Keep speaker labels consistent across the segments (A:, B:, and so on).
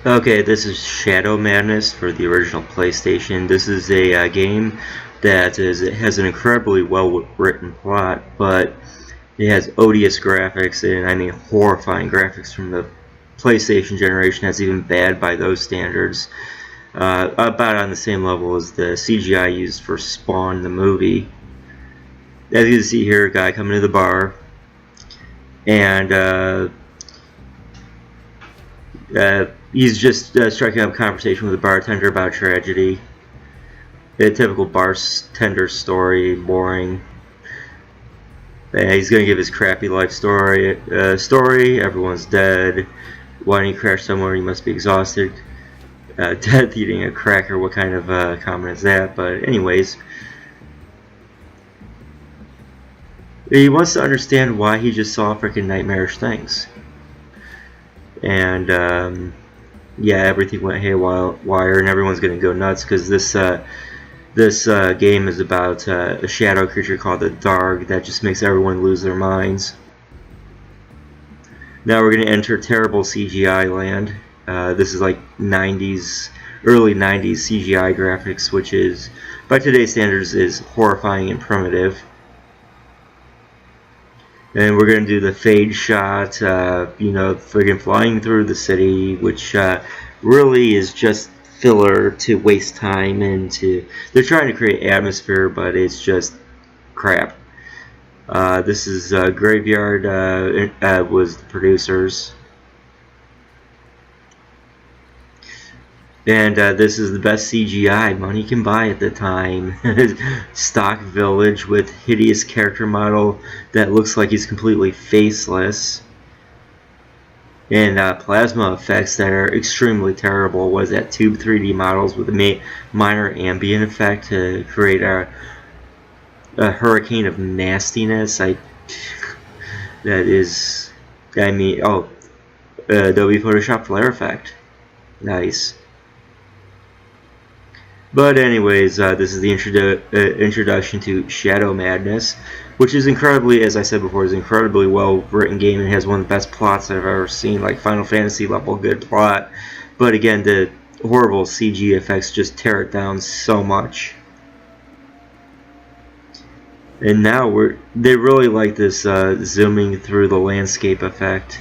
A: Okay, this is Shadow Madness for the original PlayStation. This is a game that it has an incredibly well written plot, but it has odious graphics, and I mean horrifying graphics from the PlayStation generation. That's even bad by those standards. About on the same level as the CGI used for Spawn the movie. As you can see here, a guy coming to the bar, and he's just striking up a conversation with a bartender about tragedy. A typical bartender story, boring. And he's gonna give his crappy life story. Everyone's dead. Why don't you crash somewhere? You must be exhausted. Death eating a cracker. What kind of comment is that? But anyways, he wants to understand why he just saw freaking nightmarish things. And yeah, everything went haywire, and everyone's gonna go nuts because this game is about a shadow creature called the Darg that just makes everyone lose their minds. Now we're gonna enter terrible CGI land. This is like early 90s CGI graphics, which is, by today's standards, is horrifying and primitive. And we're going to do the fade shot, you know, friggin' flying through the city, which really is just filler to waste time into. They're trying to create atmosphere, but it's just crap. This is Graveyard was the producers. And this is the best CGI money can buy at the time. Stock village with hideous character model that looks like he's completely faceless. And plasma effects that are extremely terrible. Was that tube 3D models with a minor ambient effect to create a hurricane of nastiness. Adobe Photoshop flare effect. Nice. But anyways, this is the introduction to Shadow Madness, which is incredibly, as I said before, is an incredibly well written game and has one of the best plots I've ever seen, like Final Fantasy level good plot. But again, the horrible CG effects just tear it down so much. And now they really like this zooming through the landscape effect.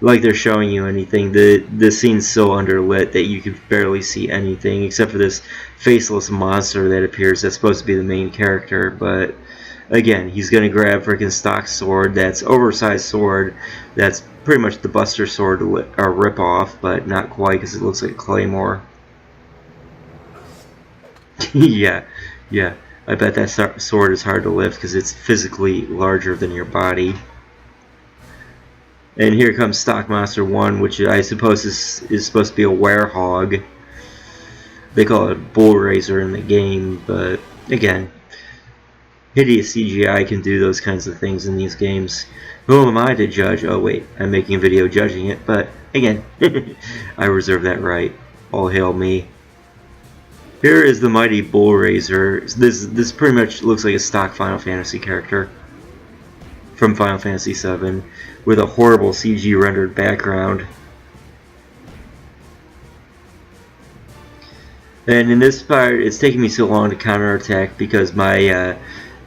A: Like they're showing you anything. The scene's so underlit that you can barely see anything except for this faceless monster that appears that's supposed to be the main character. But again, he's gonna grab freaking stock sword, that's oversized sword, that's pretty much the Buster sword rip off, but not quite because it looks like a claymore. yeah. I bet that sword is hard to lift because it's physically larger than your body. And here comes Stock Monster 1, which I suppose is supposed to be a werehog. They call it a bull raiser in the game, but again, hideous CGI can do those kinds of things in these games. Who am I to judge? Oh wait, I'm making a video judging it, but again, I reserve that right. All hail me. Here is the mighty bull raiser. This pretty much looks like a stock Final Fantasy character from Final Fantasy VII with a horrible CG rendered background. And in this part, it's taking me so long to counterattack because my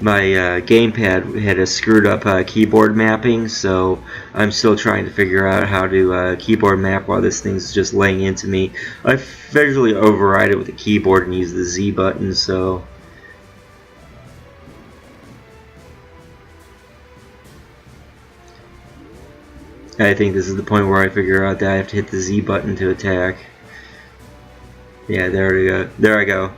A: gamepad had a screwed up keyboard mapping, so I'm still trying to figure out how to keyboard map while this thing's just laying into me. I visually override it with the keyboard and use the Z button, so I think this is the point where I figure out that I have to hit the Z button to attack. Yeah, there I go.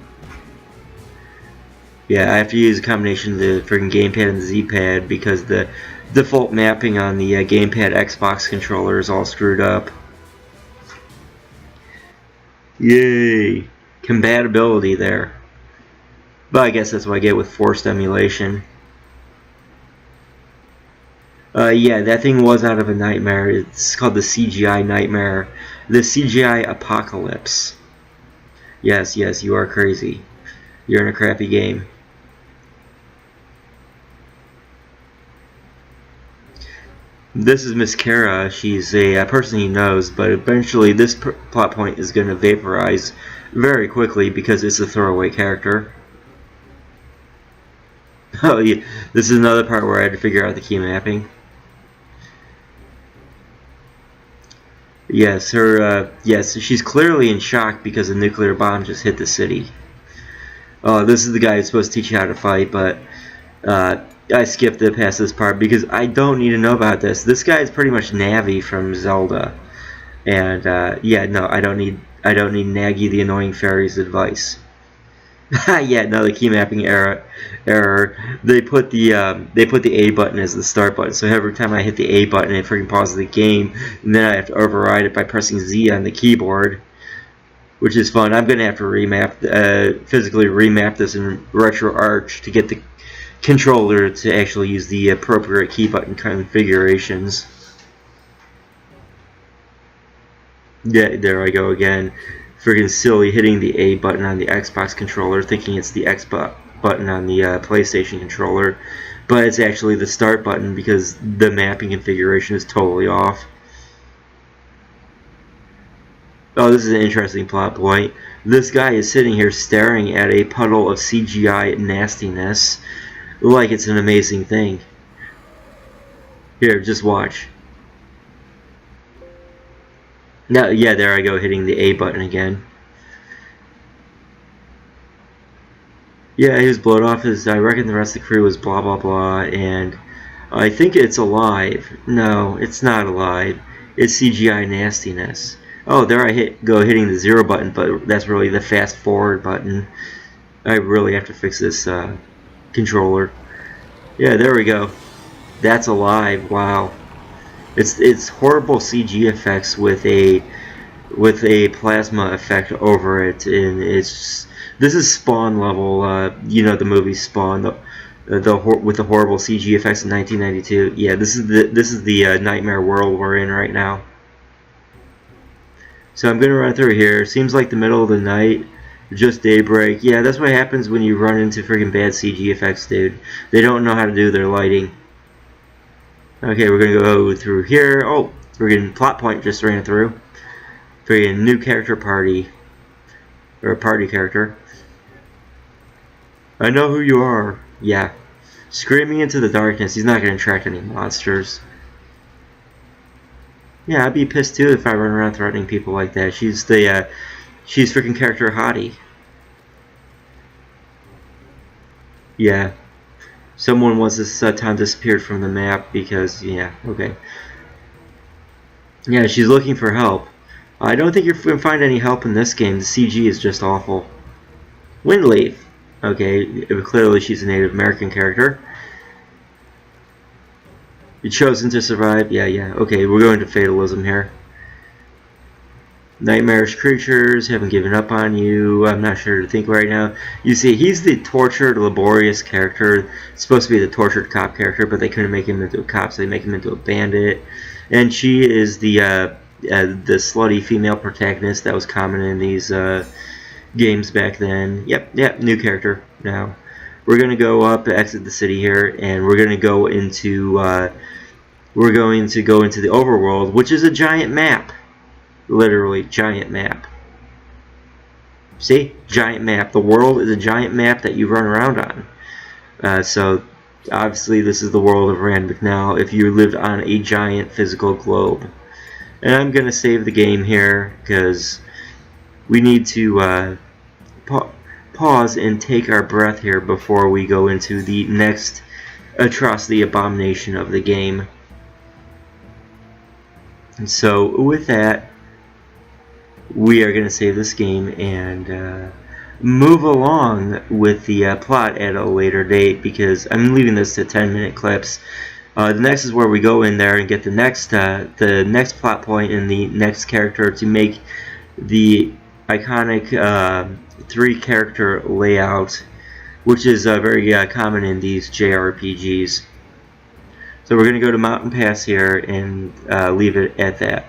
A: Yeah, I have to use a combination of the freaking gamepad and the Z-pad because the default mapping on the gamepad Xbox controller is all screwed up. Yay! Compatibility there. But I guess that's what I get with forced emulation. Yeah, that thing was out of a nightmare. It's called the CGI Nightmare. The CGI Apocalypse. Yes, you are crazy. You're in a crappy game. This is Miss Kara. She's a person he knows, but eventually this plot point is going to vaporize very quickly because it's a throwaway character. Oh yeah, this is another part where I had to figure out the key mapping. Yes, yes, she's clearly in shock because a nuclear bomb just hit the city. Oh, this is the guy who's supposed to teach you how to fight, but I skipped it past this part because I don't need to know about this. This guy is pretty much Navi from Zelda, and yeah, no, I don't need Naggy the Annoying Fairy's advice. Yeah, no, the key mapping error. They put the A button as the start button, so every time I hit the A button, it freaking pauses the game, and then I have to override it by pressing Z on the keyboard, which is fun. I'm gonna have to physically remap this in RetroArch to get the controller to actually use the appropriate key button configurations. Yeah, there I go again. Friggin' silly, hitting the A button on the Xbox controller, thinking it's the X button on the PlayStation controller, but it's actually the start button because the mapping configuration is totally off. Oh, this is an interesting plot point. This guy is sitting here staring at a puddle of CGI nastiness like it's an amazing thing. Here, just watch. Now, yeah, there I go, hitting the A button again. Yeah, he was blown off his. I reckon the rest of the crew was blah blah blah, and I think it's alive. No, it's not alive. It's CGI nastiness. Oh, there I go hitting the 0 button, but that's really the fast forward button. I really have to fix this controller. Yeah, there we go. That's alive. Wow. It's horrible CG effects with a plasma effect over it, and this is Spawn level. You know the movie Spawn, with the horrible CG effects in 1992. Yeah, this is the nightmare world we're in right now. So I'm gonna run through here. Seems like the middle of the night, just daybreak. Yeah, that's what happens when you run into freaking bad CG effects, dude. They don't know how to do their lighting. Okay, we're gonna go through here. Oh, we're getting plot point just ran through. Freaking new character party, or a party character. I know who you are. Yeah, screaming into the darkness. He's not gonna attract any monsters. Yeah, I'd be pissed too if I run around threatening people like that. She's freaking character hottie. Yeah. Someone wants this town disappeared from the map because, yeah, okay. Yeah, she's looking for help. I don't think you're going to find any help in this game. The CG is just awful. Windleaf. Okay, clearly she's a Native American character. You're chosen to survive. Yeah. Okay, we're going to fatalism here. Nightmarish creatures haven't given up on you. I'm not sure to think right now. You see, he's the tortured, laborious character. It's supposed to be the tortured cop character, but they couldn't make him into a cop, so they make him into a bandit. And she is the slutty female protagonist that was common in these games back then. Yep, new character. Now we're gonna go up, exit the city here, and we're gonna go into the overworld, which is a giant map. Literally giant map. See? Giant map. The world is a giant map that you run around on. So obviously this is the world of Rand McNally if you lived on a giant physical globe. And I'm going to save the game here because we need to pause and take our breath here before we go into the next atrocity abomination of the game. And so with that, we are going to save this game and move along with the plot at a later date because I'm leaving this to 10-minute clips. The next is where we go in there and get the next plot point and the next character to make the iconic 3-character layout, which is very common in these JRPGs. So we're going to go to Mountain Pass here and leave it at that.